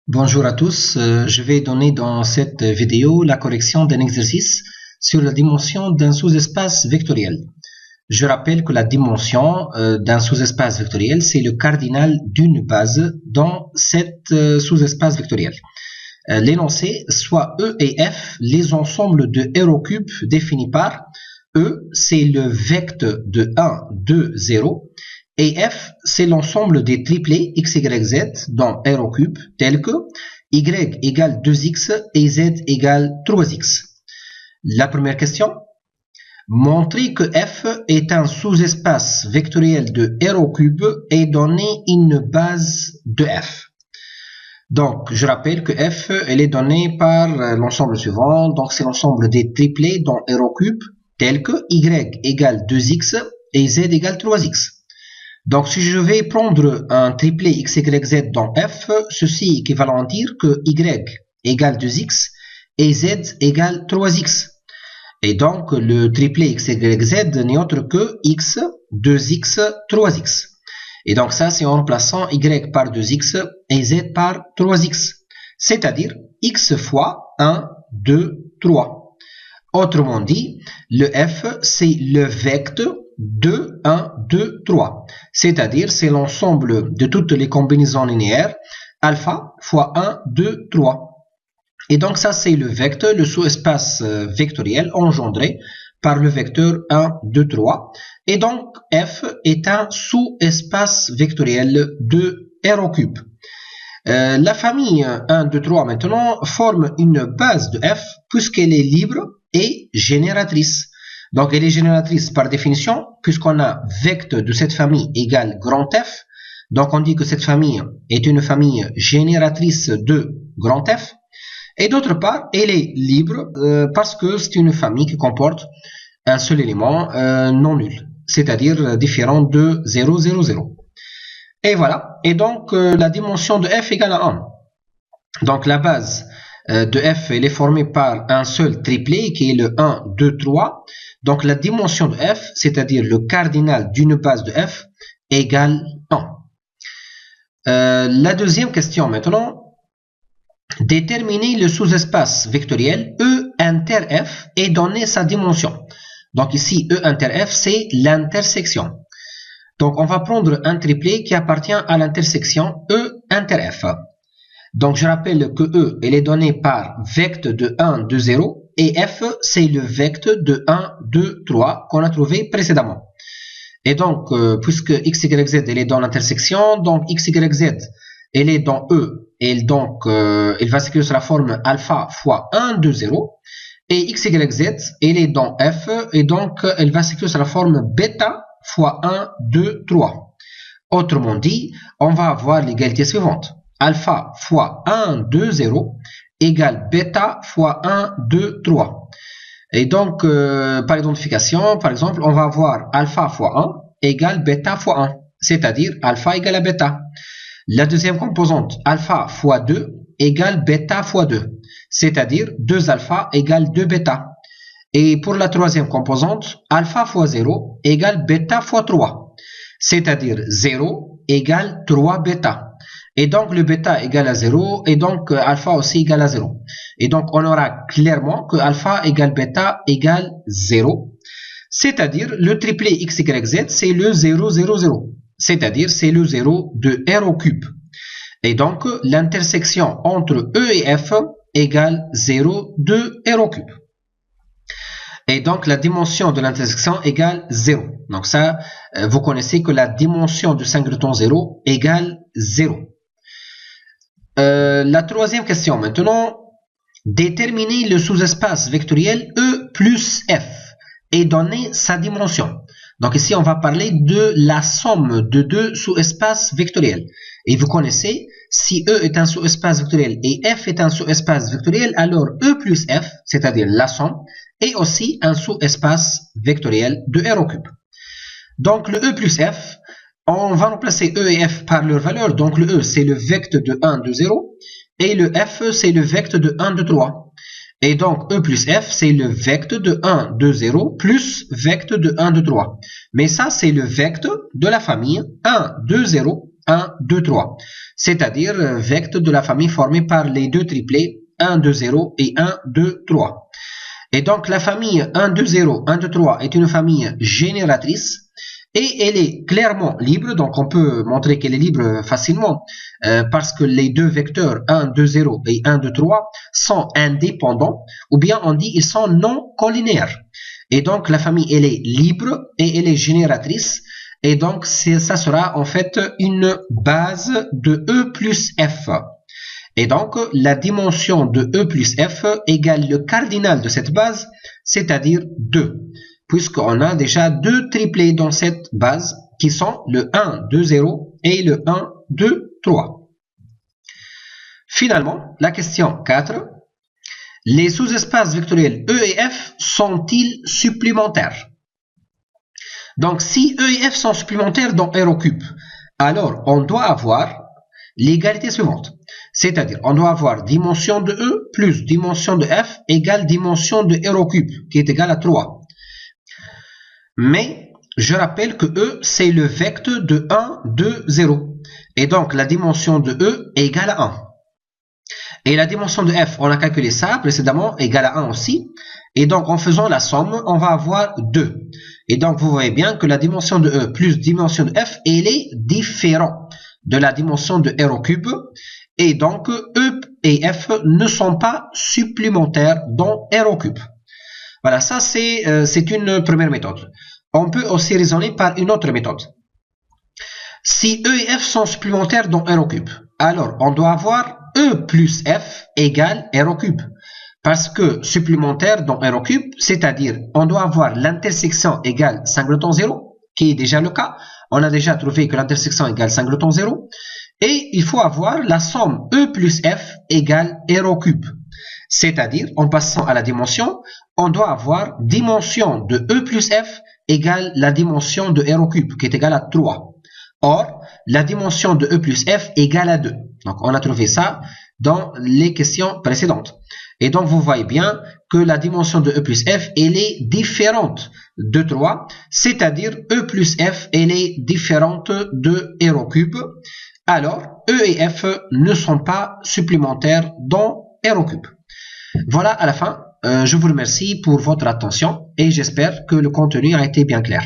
Bonjour à tous, je vais donner dans cette vidéo la correction d'un exercice sur la dimension d'un sous-espace vectoriel. Je rappelle que la dimension d'un sous-espace vectoriel, c'est le cardinal d'une base dans cet sous-espace vectoriel. L'énoncé, soit E et F, les ensembles de R au cube définis par E, c'est le vecteur de 1, 2, 0, et F, c'est l'ensemble des triplés x, y, z dans R au cube, tels que y égale 2x et z égale 3x. La première question, montrer que F est un sous-espace vectoriel de R au cube et donner une base de F. Donc, je rappelle que F, elle est donnée par l'ensemble suivant, donc c'est l'ensemble des triplés dans R au cube, tels que y égale 2x et z égale 3x. Donc, si je vais prendre un triplet x, y, z dans F, ceci équivalent à dire que y égale 2x et z égale 3x. Et donc, le triplet x, y, z n'est autre que x, 2x, 3x. Et donc, ça, c'est en remplaçant y par 2x et z par 3x. C'est-à-dire x fois 1, 2, 3. Autrement dit, le f, c'est le vecteur 2, 1, 2, 3. C'est-à-dire, c'est l'ensemble de toutes les combinaisons linéaires alpha fois 1, 2, 3. Et donc, ça, c'est le vecteur, le sous-espace vectoriel engendré par le vecteur 1, 2, 3. Et donc, f est un sous-espace vectoriel de R au cube. La famille 1, 2, 3 maintenant forme une base de f puisqu'elle est libre et génératrice. Donc, elle est génératrice par définition, puisqu'on a vecteur de cette famille égale grand F. Donc, on dit que cette famille est une famille génératrice de grand F. Et d'autre part, elle est libre parce que c'est une famille qui comporte un seul élément non nul, c'est-à-dire différent de 0, 0, 0. Et voilà. Et donc, la dimension de f égale à 1. Donc, la base de f, elle est formée par un seul triplet qui est le 1, 2, 3. Donc, la dimension de f, c'est-à-dire le cardinal d'une base de f, égale 1. La deuxième question maintenant, déterminer le sous-espace vectoriel E inter f et donner sa dimension. Donc ici, E inter f, c'est l'intersection. Donc, on va prendre un triplet qui appartient à l'intersection E inter f. Donc, je rappelle que E, elle est donnée par vecteur de 1, 2, 0, et F, c'est le vecteur de 1, 2, 3 qu'on a trouvé précédemment. Et donc, puisque x, y, z, elle est dans l'intersection, donc x, y, z, elle est dans E, et donc, elle va s'écrire sur la forme alpha fois 1, 2, 0, et x, y, z, elle est dans F, et donc, elle va s'écrire sur la forme bêta fois 1, 2, 3. Autrement dit, on va avoir l'égalité suivante. Alpha fois 1, 2, 0 égale bêta fois 1, 2, 3. Et donc, par identification, par exemple, on va avoir alpha fois 1 égale bêta fois 1, c'est-à-dire alpha égale à bêta. La deuxième composante, alpha fois 2 égale bêta fois 2, c'est-à-dire 2 alpha égale 2 bêta. Et pour la troisième composante, alpha fois 0 égale bêta fois 3, c'est-à-dire 0 égale 3 bêta. Et donc, le bêta égale à 0, et donc alpha aussi égale à 0. Et donc, on aura clairement que alpha égale bêta égale 0. C'est-à-dire, le triplet x, y, z, c'est le 0, 0, 0. C'est-à-dire, c'est le 0 de R au cube. Et donc, l'intersection entre E et F égale 0 de R au cube. Et donc, la dimension de l'intersection égale 0. Donc ça, vous connaissez que la dimension du singleton 0 égale 0. La troisième question maintenant, déterminer le sous-espace vectoriel E plus F et donner sa dimension. Donc ici, on va parler de la somme de deux sous-espaces vectoriels. Et vous connaissez, si E est un sous-espace vectoriel et F est un sous-espace vectoriel, alors E plus F, c'est-à-dire la somme, est aussi un sous-espace vectoriel de R au cube. Donc le E plus F, on va remplacer E et F par leur valeur. Donc, le E, c'est le vecteur de 1, 2, 0. Et le F, c'est le vecteur de 1, 2, 3. Et donc, E plus F, c'est le vecteur de 1, 2, 0 plus vecteur de 1, 2, 3. Mais ça, c'est le vecteur de la famille 1, 2, 0 1, 2, 3. C'est-à-dire vecteurs de la famille formés par les deux triplets 1, 2, 0 et 1, 2, 3. Et donc la famille 1, 2, 0, 1, 2, 3 est une famille génératrice et elle est clairement libre. Donc on peut montrer qu'elle est libre facilement parce que les deux vecteurs 1, 2, 0 et 1, 2, 3 sont indépendants, ou bien on dit ils sont non collinéaires. Et donc la famille elle est libre et elle est génératrice. Et donc ça sera en fait une base de E plus F. Et donc, la dimension de E plus F égale le cardinal de cette base, c'est-à-dire 2, puisqu'on a déjà deux triplés dans cette base, qui sont le 1, 2, 0 et le 1, 2, 3. Finalement, la question 4. Les sous-espaces vectoriels E et F sont-ils supplémentaires? Donc, si E et F sont supplémentaires dans R au cube, alors on doit avoir l'égalité suivante. C'est-à-dire, on doit avoir dimension de E plus dimension de F égale dimension de R au cube, qui est égale à 3. Mais, je rappelle que E, c'est le vecteur de 1, 2, 0. Et donc, la dimension de E est égale à 1. Et la dimension de F, on a calculé ça précédemment, égale à 1 aussi. Et donc, en faisant la somme, on va avoir 2. Et donc, vous voyez bien que la dimension de E plus dimension de F, elle est différente de la dimension de R au cube. Et donc, E et F ne sont pas supplémentaires dans R au cube. Voilà, ça c'est une première méthode. On peut aussi raisonner par une autre méthode. Si E et F sont supplémentaires dans R au cube, alors on doit avoir E plus F égale R au cube. Parce que supplémentaire dans R au cube, c'est-à-dire on doit avoir l'intersection égale singleton 0, qui est déjà le cas. On a déjà trouvé que l'intersection égale singleton 0. Et il faut avoir la somme E plus F égale R au cube. C'est-à-dire, en passant à la dimension, on doit avoir dimension de E plus F égale la dimension de R au cube, qui est égale à 3. Or, la dimension de E plus F égale à 2. Donc, on a trouvé ça dans les questions précédentes. Et donc, vous voyez bien que la dimension de E plus F, elle est différente de 3, c'est-à-dire E plus F, elle est différente de R au cube. Alors, E et F ne sont pas supplémentaires dans R au cube. Voilà à la fin. Je vous remercie pour votre attention et j'espère que le contenu a été bien clair.